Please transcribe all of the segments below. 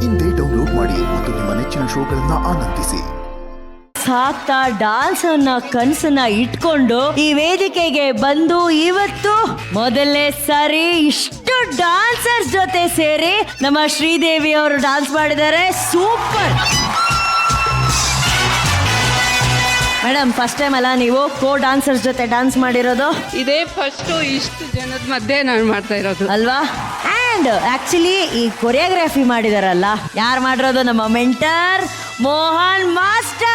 ಇಂದೇ ಡೌನ್ಲೋಡ್ ಮಾಡಿ ಮತ್ತು ನಿಮ್ಮ ನೆಚ್ಚಿನ ಶೋಗಳನ್ನ ಆನಂದಿಸಿ. ಸಾಕ್ತಾ ಡಾನ್ಸ್ ಅನ್ನ ಕನಸನ್ನ ಇಟ್ಕೊಂಡು ಈ ವೇದಿಕೆಗೆ ಬಂದು ಇವತ್ತು ಮೊದಲನೇ ಸಾರಿ ಇಷ್ಟು ಡಾನ್ಸರ್ಸ್ ಜೊತೆ ಸೇರಿ ನಮ್ಮ ಶ್ರೀದೇವಿ ಅವರು ಡಾನ್ಸ್ ಮಾಡಿದ್ದಾರೆ. ಸೂಪರ್ ಮೇಡಮ್, ಫಸ್ಟ್ ಟೈಮ್ ಅಲ್ಲ ನೀವು ಕೋ ಡಾನ್ಸರ್ಸ್ ಜೊತೆ ಡಾನ್ಸ್ ಮಾಡಿರೋದು? ಇದೇ ಫಸ್ಟ್ ಇಷ್ಟು ಜನದ ಮಧ್ಯೆ ನಾನು ಮಾಡ್ತಾ ಇರೋದು ಅಲ್ವಾ? ಅಂಡ್ ಆಕ್ಚುಲಿ ಈ ಕೊರಿಯೋಗ್ರಫಿ ಮಾಡಿದಾರಲ್ಲ, ಯಾರು ಮಾಡಿರೋದು? ನಮ್ಮ ಮೆಂಟರ್ ಮೋಹನ್ ಮಾಸ್ಟರ್.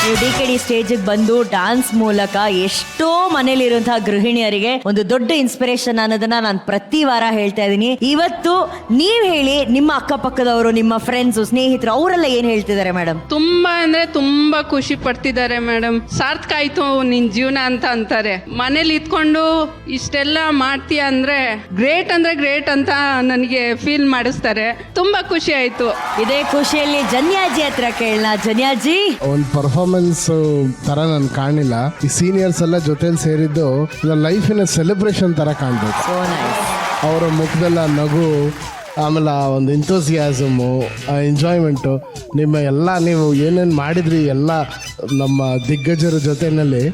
ನೀವು DKD ಸ್ಟೇಜಿಗೆ ಬಂದು ಡಾನ್ಸ್ ಮೂಲಕ ಎಷ್ಟೋ ಮನೇಲಿರುವಂತಹ ಗೃಹಿಣಿಯರಿಗೆ ಒಂದು ದೊಡ್ಡ ಇನ್ಸ್ಪಿರೇಷನ್ ಅನ್ನೋದನ್ನ ನಾನು ಪ್ರತಿ ವಾರ ಹೇಳ್ತಾ ಇದ್ದೀನಿ. ಇವತ್ತು ನೀವ್ ಹೇಳಿ, ನಿಮ್ಮ ಅಕ್ಕಪಕ್ಕದವರು, ನಿಮ್ಮ ಫ್ರೆಂಡ್ಸ್, ಸ್ನೇಹಿತರು ಅವರೆಲ್ಲ ಏನ್ ಹೇಳ್ತಿದ್ದಾರೆ ಮೇಡಮ್? ತುಂಬಾ ಅಂದ್ರೆ ತುಂಬಾ ಖುಷಿ ಪಡ್ತಿದ್ದಾರೆ ಮೇಡಮ್. ಸಾರ್ಥಕ ಆಯ್ತು ನಿನ್ ಜೀವನ ಅಂತ ಅಂತಾರೆ. ಮನೇಲಿ ಇದ್ಕೊಂಡು ಇಷ್ಟೆಲ್ಲ ಮಾಡ್ತೀಯ ಅಂದ್ರೆ ಗ್ರೇಟ್ ಅಂತ ನನಗೆ ಫೀಲ್ ಮಾಡಿಸ್ತಾರೆ. ತುಂಬಾ ಖುಷಿ ಆಯ್ತು. ಇದೇ ಖುಷಿಯಲ್ಲಿ ಜನ್ಯಾಜಿ ಹತ್ರ ಕೇಳೋಣ. ಜನ್ಯಾಜಿ, ಒಂದು ಪರ್ಫಾರ್ಮೆನ್ಸ್ ತರ ನನ್ ಕಾಣಿಲ್ಲ. ಈ ಸೀನಿಯರ್ಸ್ ಎಲ್ಲ ಜೊತೆಲಿ ಸೇರಿದ್ದು ಲೈಫಿನ ಸೆಲೆಬ್ರೇಷನ್ ತರ ಕಾಣ್ಬೇಕು. ಅವರ ಮುಖದಲ್ಲ ನಗು, ಆಮೇಲೆ ಒಂದು ಎಂಥೂಸಿಯಾಸಮು, ಎಂಜಾಯ್ಮೆಂಟು, ನಿಮ್ಮ ಎಲ್ಲ ನೀವು ಏನೇನು ಮಾಡಿದ್ರಿ ಎಲ್ಲ ನಮ್ಮ ದಿಗ್ಗಜರ ಜೊತೆಯಲ್ಲಿ,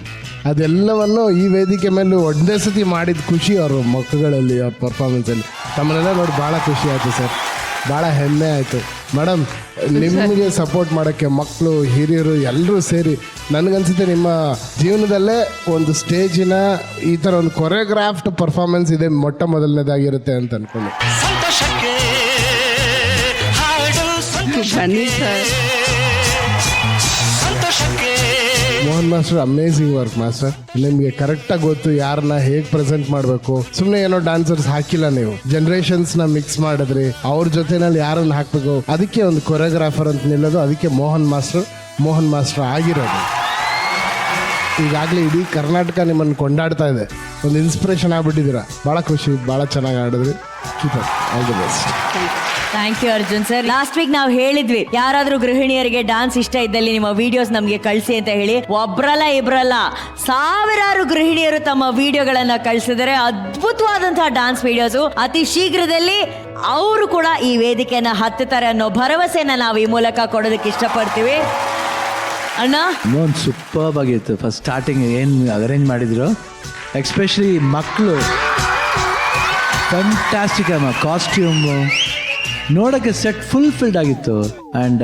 ಅದೆಲ್ಲವನ್ನು ಈ ವೇದಿಕೆ ಮೇಲೆ ಒಂದೇ ಸತಿ ಮಾಡಿದ ಖುಷಿ ಅವ್ರ ಮಕ್ಕಳಲ್ಲಿ, ಅವ್ರ ಪರ್ಫಾರ್ಮೆನ್ಸಲ್ಲಿ ತಮ್ಮನ್ನೆಲ್ಲ ನೋಡಿ ಭಾಳ ಖುಷಿ ಆಯಿತು ಸರ್. ಭಾಳ ಹೆಮ್ಮೆ ಆಯಿತು ಮೇಡಮ್. ನಿಮಗೆ ಸಪೋರ್ಟ್ ಮಾಡೋಕ್ಕೆ ಮಕ್ಕಳು, ಹಿರಿಯರು ಎಲ್ಲರೂ ಸೇರಿ ನನಗನ್ಸುತ್ತೆ ನಿಮ್ಮ ಜೀವನದಲ್ಲೇ ಒಂದು ಸ್ಟೇಜಿನ ಈ ಥರ ಒಂದು ಕೊರಿಯೋಗ್ರಾಫ್ಡ್ ಪರ್ಫಾರ್ಮೆನ್ಸ್ ಇದೆ ಮೊಟ್ಟ ಮೊದಲನೇದಾಗಿರುತ್ತೆ ಅಂತ ಅಂದ್ಕೊಂಡು. ಬನ್ನಿ sir. Mohan master, amazing work master. ನಿಮಗೆ ಕರೆಕ್ಟಾಗಿ ಗೊತ್ತು ಯಾರನ್ನ ಹೇಗೆ ಪ್ರೆಸೆಂಟ್ ಮಾಡಬೇಕು. ಸುಮ್ಮನೆ ಏನೋ ಡಾನ್ಸರ್ಸ್ ಹಾಕಿಲ್ಲ, ನೀವು ಜನರೇಷನ್ಸ್ನ ಮಿಕ್ಸ್ ಮಾಡಿದ್ರಿ. ಅವ್ರ ಜೊತೆನಲ್ಲಿ ಯಾರನ್ನ ಹಾಕಬೇಕು, ಅದಕ್ಕೆ ಒಂದು ಕೊರಿಯೋಗ್ರಾಫರ್ ಅಂತ ನಿಲ್ಲೋದು. ಅದಕ್ಕೆ ಮೋಹನ್ ಮಾಸ್ಟರ್ ಆಗಿರೋದು. ಈಗಾಗಲೇ ಇಡೀ ಕರ್ನಾಟಕ ನಿಮ್ಮನ್ನು ಕೊಂಡಾಡ್ತಾ ಇದೆ. ಒಂದು ಇನ್ಸ್ಪಿರೇಷನ್ ಆಗ್ಬಿಟ್ಟಿದ್ದೀರಾ. ಭಾಳ ಖುಷಿ, ಭಾಳ ಚೆನ್ನಾಗಿ ಆಡಿದ್ರಿ. Keep up, all the best. Thank you Arjun sir. Last week ನಾವು ಹೇಳಿದ್ವಿ, ಯಾರಾದ್ರೂ ಗೃಹಿಣಿಯರಿಗೆ ಡಾನ್ಸ್ ಇಷ್ಟ ಇದ್ದಲ್ಲಿ ನಿಮ್ಮ ವಿಡಿಯೋಸ್ ನಮಗೆ ಕಳಿಸಿ ಅಂತ ಹೇಳಿ. ಒಬ್ರಲ್ಲ ಇಬ್ರಲ್ಲ, ಸಾವಿರಾರು ಗೃಹಿಣಿಯರು ತಮ್ಮ ವಿಡಿಯೋಗಳನ್ನ ಕಳಿಸಿದರೆ. ಅದ್ಭುತವಾದಂತಹ ಡಾನ್ಸ್ ವಿಡಿಯೋಸ್. ಅತಿ ಶೀಘ್ರದಲ್ಲಿ ಅವರು ಕೂಡ ಈ ವೇದಿಕೆಯನ್ನ ಹತ್ತುತ್ತಾರೆ ಅನ್ನೋ ಭರವಸೆನ ನಾವು ಈ ಮೂಲಕ ಕೊಡೋದಕ್ಕೆ ಇಷ್ಟಪಡ್ತೀವಿ. ಅಣ್ಣ, ಸೂಪರ್ ಆಗಿತ್ತು. ಫಸ್ಟ್ ಸ್ಟಾರ್ಟಿಂಗ್ ಏನು ಅರೇಂಜ್ ಮಾಡಿದ್ರು, ಎಕ್ಸ್ಪೆಷಲಿ ಮಕ್ಕಳು ಫ್ಯಾಂಟಾಸ್ಟಿಕ್. ಕಾಸ್ಟ್ಯೂಮು ನೋಡೋಕ್ಕೆ ಸೆಟ್ ಫುಲ್ಫಿಲ್ಡ್ ಆಗಿತ್ತು. ಆ್ಯಂಡ್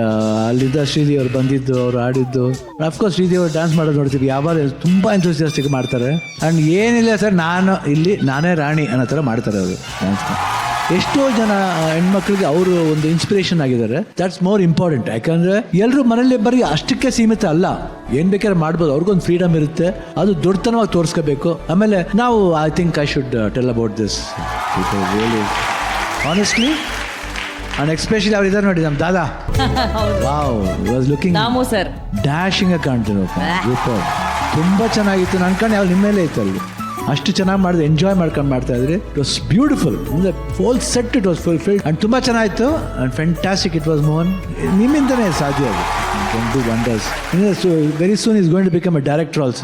ಅಲ್ಲಿದ್ದ ಶ್ರೀದೇವಿ ಅವ್ರು ಬಂದಿದ್ದು, ಅವ್ರು ಆಡಿದ್ದು. ಅಫ್ಕೋರ್ಸ್ ಶ್ರೀದೇವಿ ಅವ್ರು ಡ್ಯಾನ್ಸ್ ಮಾಡೋದು ನೋಡ್ತೀವಿ, ಯಾವಾಗ ತುಂಬ ಎಂಥೂಸಿಯಾಸ್ಟಿಕ್ ಮಾಡ್ತಾರೆ. ಆ್ಯಂಡ್ ಏನಿಲ್ಲ ಸರ್, ನಾನೇ ರಾಣಿ ಅನ್ನೋ ಥರ ಮಾಡ್ತಾರೆ ಅವರು ಡ್ಯಾನ್ಸ್ನ. ಎಷ್ಟೋ ಜನ ಹೆಣ್ಮಕ್ಳಿಗೆ ಅವರು ಒಂದು ಇನ್ಸ್ಪಿರೇಷನ್ ಆಗಿದ್ದಾರೆ. That's more important. ಯಾಕಂದರೆ ಎಲ್ಲರೂ ಮನೇಲಿ ಬರೀ ಅಷ್ಟಕ್ಕೆ ಸೀಮಿತ ಅಲ್ಲ, ಏನು ಬೇಕಾದ್ರೆ ಮಾಡ್ಬೋದು. ಅವ್ರಿಗೊಂದು ಫ್ರೀಡಮ್ ಇರುತ್ತೆ, ಅದು ದೊಡ್ಡತನವಾಗಿ ತೋರಿಸ್ಕೋಬೇಕು. ಆಮೇಲೆ ನಾವು I think I should tell about this really honestly. And especially ಅವ್ರು ಇದ್ದಾರೆ ನೋಡಿ, ನಮ್ಮ ದಾದಾ. Wow, was looking sir dashing ಕಾಣ್ತೀವಿ. ತುಂಬ ಚೆನ್ನಾಗಿತ್ತು. ನನ್ನ ಕಣ್ಣು ಯಾವ ನಿಮ್ಮ ಮೇಲೆ ಇತ್ತು ಅಲ್ಲಿ. ಅಷ್ಟು ಚೆನ್ನಾಗಿ ಮಾಡಿದ್ರೆ, ಎಂಜಾಯ್ ಮಾಡ್ಕೊಂಡು ಮಾಡ್ತಾ ಇದ್ರಿ. It was beautiful. ಅಂದರೆ whole set it was fulfilled and ತುಂಬ ಚೆನ್ನಾಗಿತ್ತು. And fantastic it was. Mohan, ನಿಮ್ಮಿಂದನೇ ಸಾಧ್ಯ ಅದು. Wonders. Very soon is going to become a director also.